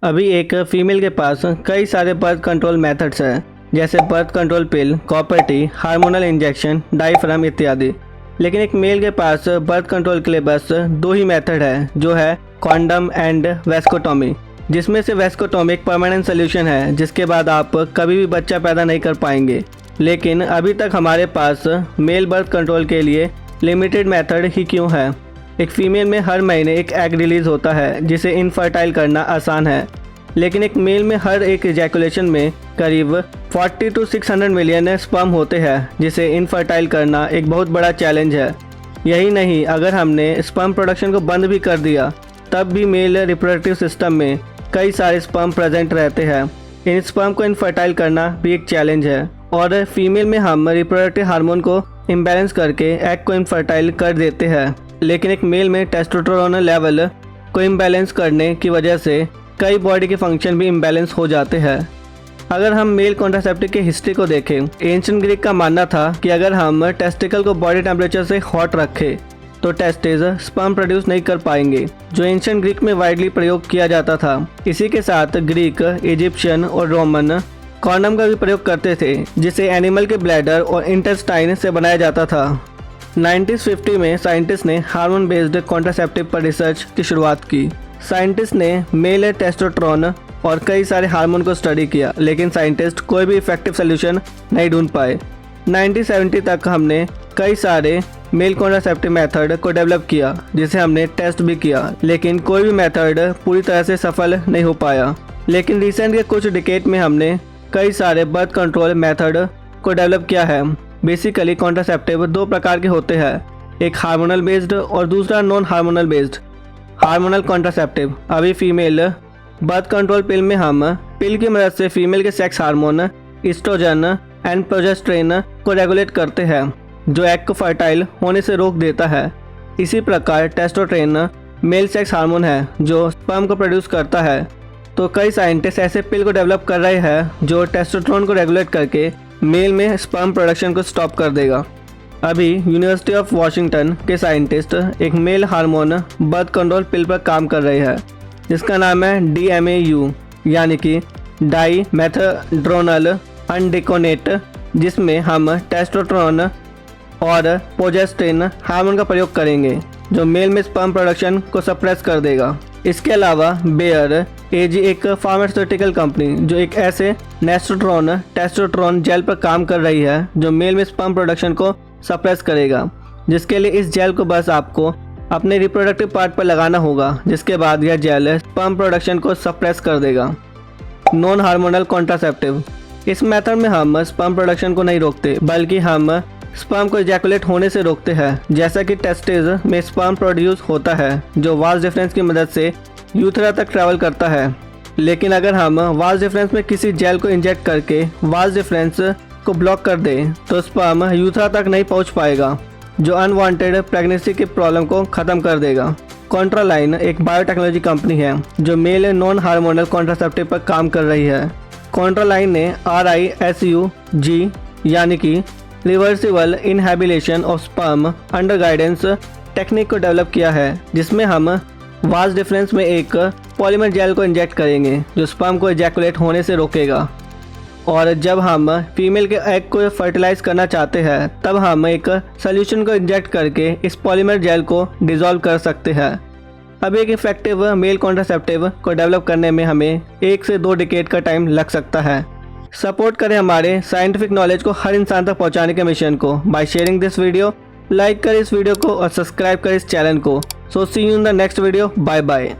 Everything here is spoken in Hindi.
अभी एक फीमेल के पास कई सारे बर्थ कंट्रोल मेथड्स हैं, जैसे बर्थ कंट्रोल पिल, copper T, hormonal injection, diaphragm इत्यादि। लेकिन एक मेल के पास बर्थ कंट्रोल के लिए बस दो ही मेथड है, जो है कॉन्डम एंड वैस्कोटॉमी। जिसमें से वैस्कोटॉमी एक परमानेंट सोल्यूशन है, जिसके बाद आप कभी भी बच्चा पैदा नहीं कर पाएंगे। लेकिन अभी तक हमारे पास मेल बर्थ कंट्रोल के लिए लिमिटेड मेथड ही क्यों है? एक फीमेल में हर महीने एक एग रिलीज होता है, जिसे इनफर्टाइल करना आसान है। लेकिन एक मेल में हर एक इजैकुलेशन में करीब 40 to 600 मिलियन स्पर्म होते हैं, जिसे इनफर्टाइल करना एक बहुत बड़ा चैलेंज है। यही नहीं, अगर हमने स्पर्म प्रोडक्शन को बंद भी कर दिया, तब भी मेल रिप्रोडक्टिव सिस्टम में कई सारे स्पर्म प्रेजेंट रहते हैं। इन स्पर्म को इनफर्टाइल करना भी एक चैलेंज है। और फीमेल में हम रिप्रोडक्टिव हार्मोन को इम्बैलेंस करके एग को इनफर्टाइल कर देते हैं। लेकिन एक मेल में टेस्टोस्टेरोन लेवल को इम्बैलेंस करने की वजह से कई बॉडी के फंक्शन भी इम्बैलेंस हो जाते हैं। अगर हम मेल कॉन्ट्रासेप्टिव की हिस्ट्री को देखें, एंशिएंट ग्रीक का मानना था कि अगर हम टेस्टिकल को बॉडी टेम्परेचर से हॉट रखें तो टेस्टिस स्पर्म प्रोड्यूस नहीं कर पाएंगे, जो एंशिएंट ग्रीक में वाइडली प्रयोग किया जाता था। इसी के साथ ग्रीक, इजिप्शियन और रोमन कॉन्डम का भी प्रयोग करते थे, जिसे एनिमल के ब्लैडर और इंटेस्टाइन से बनाया जाता था। 1950 में साइंटिस्ट ने हार्मोन बेस्ड कॉन्ट्रासेप्टिव पर रिसर्च की शुरुआत की। साइंटिस्ट ने मेल टेस्टोस्टेरोन और कई सारे हार्मोन को स्टडी किया, लेकिन साइंटिस्ट कोई भी इफेक्टिव सोल्यूशन नहीं ढूंढ पाए। 1970 तक हमने कई सारे मेल कॉन्ट्रासेप्टिव मेथड को डेवलप किया, जिसे हमने टेस्ट भी किया, लेकिन कोई भी मेथड पूरी तरह से सफल नहीं हो पाया। लेकिन रिसेंट के कुछ डिकेड में हमने कई सारे बर्थ कंट्रोल मेथड को डेवलप किया है। बेसिकली कॉन्ट्रासेप्टिव दो प्रकार के होते हैं, एक हार्मोनल बेस्ड और दूसरा non hormonal based. Hormonal contraceptive, अभी फीमेल बर्थ कंट्रोल पिल में हम पिल की मदद से फीमेल के sex hormone estrogen and progesterone को रेगुलेट करते हैं, जो एग को फर्टाइल होने से रोक देता है। इसी प्रकार टेस्टोस्टेरोन मेल सेक्स हार्मोन है, जो स्पर्म को प्रोड्यूस करता है। तो कई साइंटिस्ट ऐसे पिल को डेवलप कर रहे हैं जो टेस्टोस्टेरोन को रेगुलेट करके मेल में स्पर्म प्रोडक्शन को स्टॉप कर देगा। अभी यूनिवर्सिटी ऑफ वॉशिंगटन के साइंटिस्ट एक मेल हार्मोन बर्थ कंट्रोल पिल पर काम कर रहे हैं, जिसका नाम है DMAU, यानी कि डाई मेथाड्रोनल अनडिकोनेट, जिसमें हम टेस्टोस्टेरोन और प्रोजेस्टेरोन हार्मोन का प्रयोग करेंगे, जो मेल में स्पर्म प्रोडक्शन को सप्रेस कर देगा। इसके अलावा बेयर एजी एक फार्मास्यूटिकल कंपनी, जो एक ऐसे टेस्टोस्टेरोन जेल पर काम कर रही है, जो मेल में स्पर्म प्रोडक्शन को सप्रेस करेगा, जिसके लिए इस जेल को बस आपको अपने रिप्रोडक्टिव पार्ट पर लगाना होगा, जिसके बाद यह जेल स्पर्म प्रोडक्शन को सप्रेस कर देगा। नॉन हार्मोनल कॉन्ट्रासेप्टिव, इस मेथड में हम स्पर्म प्रोडक्शन को नहीं रोकते, बल्कि हम स्पर्म को इजैकुलेट होने से रोकते हैं। जैसा कि टेस्टिस में स्पर्म प्रोड्यूस होता है, जो वास डिफरेंस की मदद से यूथरा तक ट्रैवल करता है। लेकिन अगर हम वास डिफरेंस में किसी जेल को इंजेक्ट करके वास डिफरेंस को ब्लॉक कर दें, तो स्पर्म यूथरा तक नहीं पहुंच पाएगा, जो अनवांटेड प्रेगनेंसी की प्रॉब्लम को ख़त्म कर देगा। कॉन्ट्रालाइन एक बायोटेक्नोलॉजी कंपनी है, जो मेल नॉन हार्मोनल कॉन्ट्रासेप्टिव पर काम कर रही है। कॉन्ट्रालाइन ने RISUG यानी कि reversible inhibition of sperm under guidance technique को डेवलप किया है, जिसमें हम वास डिफरेंस में एक पॉलीमर जेल को इंजेक्ट करेंगे, जो स्पर्म को इजैकुलेट होने से रोकेगा। और जब हम फीमेल के एग को फर्टिलाइज करना चाहते हैं, तब हम एक सोल्यूशन को इंजेक्ट करके इस पॉलीमर जेल को डिसॉल्व कर सकते हैं। अब एक इफेक्टिव मेल कॉन्ट्रासेप्टिव को डेवलप करने में हमें 1 से 2 डिकेड का टाइम लग सकता है। सपोर्ट करें हमारे साइंटिफिक नॉलेज को हर इंसान तक पहुंचाने के मिशन को by sharing this video. Like करें इस वीडियो को और सब्सक्राइब करें इस चैनल को। So see you in the next video. Bye bye.